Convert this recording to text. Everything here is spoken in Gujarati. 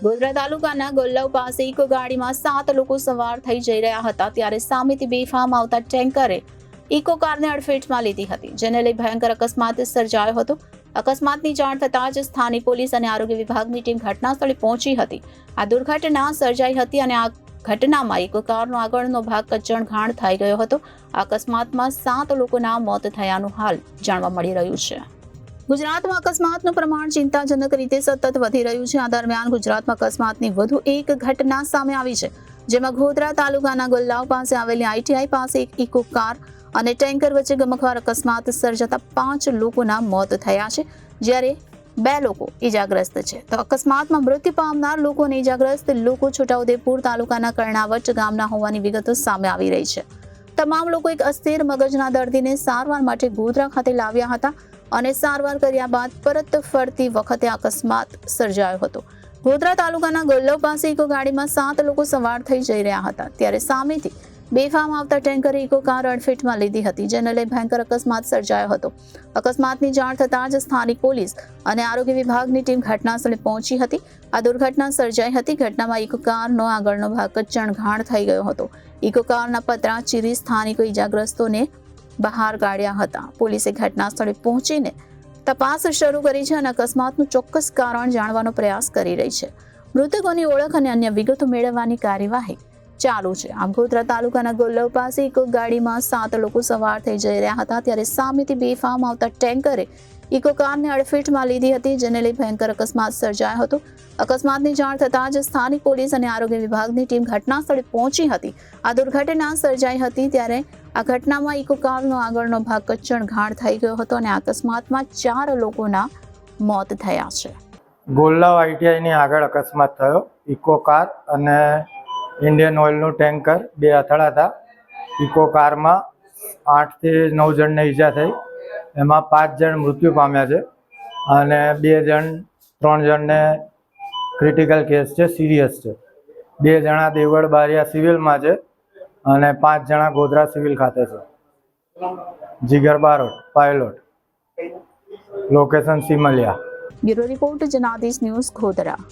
ગોધરા તાલુકાના ગોલ્લવ પાસે ઇકો ગાડીમાં 7 લોકો સવાર થઈ જઈ રહ્યા હતા ત્યારે સામેથી બેફામ આવતા ટેન્કરે ઇકો કારને અડફેટમાં લીધી હતી, જેને લઈ ભયંકર અકસ્માત સર્જાયો હતો। અકસ્માતની જાણ થતાં જ સ્થાનિક પોલીસ અને આરોગ્ય વિભાગની ટીમ ઘટના સ્થળે પહોંચી હતી। આ દુર્ઘટના સર્જાઈ હતી અને આ ઘટનામાં ઇકો કારનો આગળનો ભાગ કચણઘાણ થઈ ગયો હતો। આ અકસ્માતમાં 7 લોકોના મોત થયાનું હાલ જાણવા મળી રહ્યું છે। ગુજરાતમાં અકસ્માતનું પ્રમાણ ચિંતાજનક રીતે સતત વધી રહ્યું છે। આ દરમિયાન ગુજરાતમાં અકસ્માતની વધુ એક ઘટના સામે આવી છે, જેમાં ગોધરા તાલુકાના ગોલ્લાવ પાસે આવેલી આઈટીઆઈ પાસે એક ઇકો કાર અને ટેન્કર વચ્ચે ગમખ્વાર અકસ્માત સર્જાતા 5 લોકોના મોત થયા છે, જ્યારે 2 લોકો ઇજાગ્રસ્ત છે। તો અકસ્માતમાં મૃત્યુ પામનાર લોકો અને ઇજાગ્રસ્ત લોકો છોટાઉદેપુર તાલુકાના કર્ણાવટ ગામના હોવાની વિગતો સામે આવી રહી છે। તમામ લોકો એક અસ્થિર મગજના દર્દીને સારવાર માટે ગોધરા ખાતે લાવ્યા હતા અને સારવાર કર્યા બાદ પરત ફરતી વખતે અકસ્માત સર્જાયો હતો। ગોધરા તાલુકાના ગોલ્લવ પાસે ઇકો ગાડીમાં 7 લોકો સવાર થઈ જઈ રહ્યા હતા ત્યારે સામેથી બેફામ આવતા ટેન્કરે ઇકો કાર અડફેટમાં લીધી હતી, જેને લઈ ભયંકર અકસ્માત સર્જાયો હતો। અકસ્માતની જાણ થતાં જ સ્થાનિક પોલીસ અને આરોગ્ય વિભાગની ટીમ ઘટના સ્થળે પહોંચી હતી। આ દુર્ઘટના સર્જાઈ હતી। ઘટનામાં ઇકો કારનો આગળનો ભાગ કચણઘાણ થઈ ગયો હતો। ઇકો કારના પતરા ચીરી સ્થાનિકો ઇજાગ્રસ્તોને બહાર કાઢ્યા હતા। પોલીસે ઘટના સ્થળે પહોંચીને તપાસ શરૂ કરી છે અને અકસ્માતનું ચોક્કસ કારણ જાણવાનો પ્રયાસ કરી રહી છે। મૃતકોની ઓળખ અને અન્ય વિગતો મેળવવાની કાર્યવાહી ચાલુ છે। આમ ગોધરા તાલુકાના ગોલ્લવ પાસે ઇકો ગાડીમાં 7 લોકો સવાર થઈ જઈ રહ્યા હતા ત્યારે સામેથી બેફામ આવતા ટેન્કરે ઇકો કારને અડફેટમાં લીધી હતી, જેને લઈ ભયંકર અકસ્માત સર્જાયો હતો। અકસ્માતની જાણ થતાં જ સ્થાનિક પોલીસ અને આરોગ્ય વિભાગની ટીમ ઘટના સ્થળે પહોંચી હતી। આ દુર્ઘટના સર્જાઈ હતી ત્યારે આ ઘટનામાં ઇકો કારનો આગળનો ભાગ કચણઘાણ થઈ ગયો હતો અને આ અકસ્માતમાં 4 લોકોના મોત થયા છે। ગોલ્લાવ આઈટીઆઈની આગળ અકસ્માત થયો। ઇકો કાર અને ઇન્ડિયન ઓઇલનું ટેન્કર બે અથડાતા। ઇકો કારમાં 8 થી 9 જણને ઈજા થઈ, એમાં 5 જણ મૃત્યુ પામ્યા છે અને 3 જણને ક્રિટિકલ કેસ છે, સિરિયસ છે। 2 જણા દેવગઢ બારિયા સિવિલમાં છે અને 5 જણા ગોધરા સિવિલ ખાતે છે। Jigar Barot pilot, location Simaliya. Bureau report Janadesh news Godhra.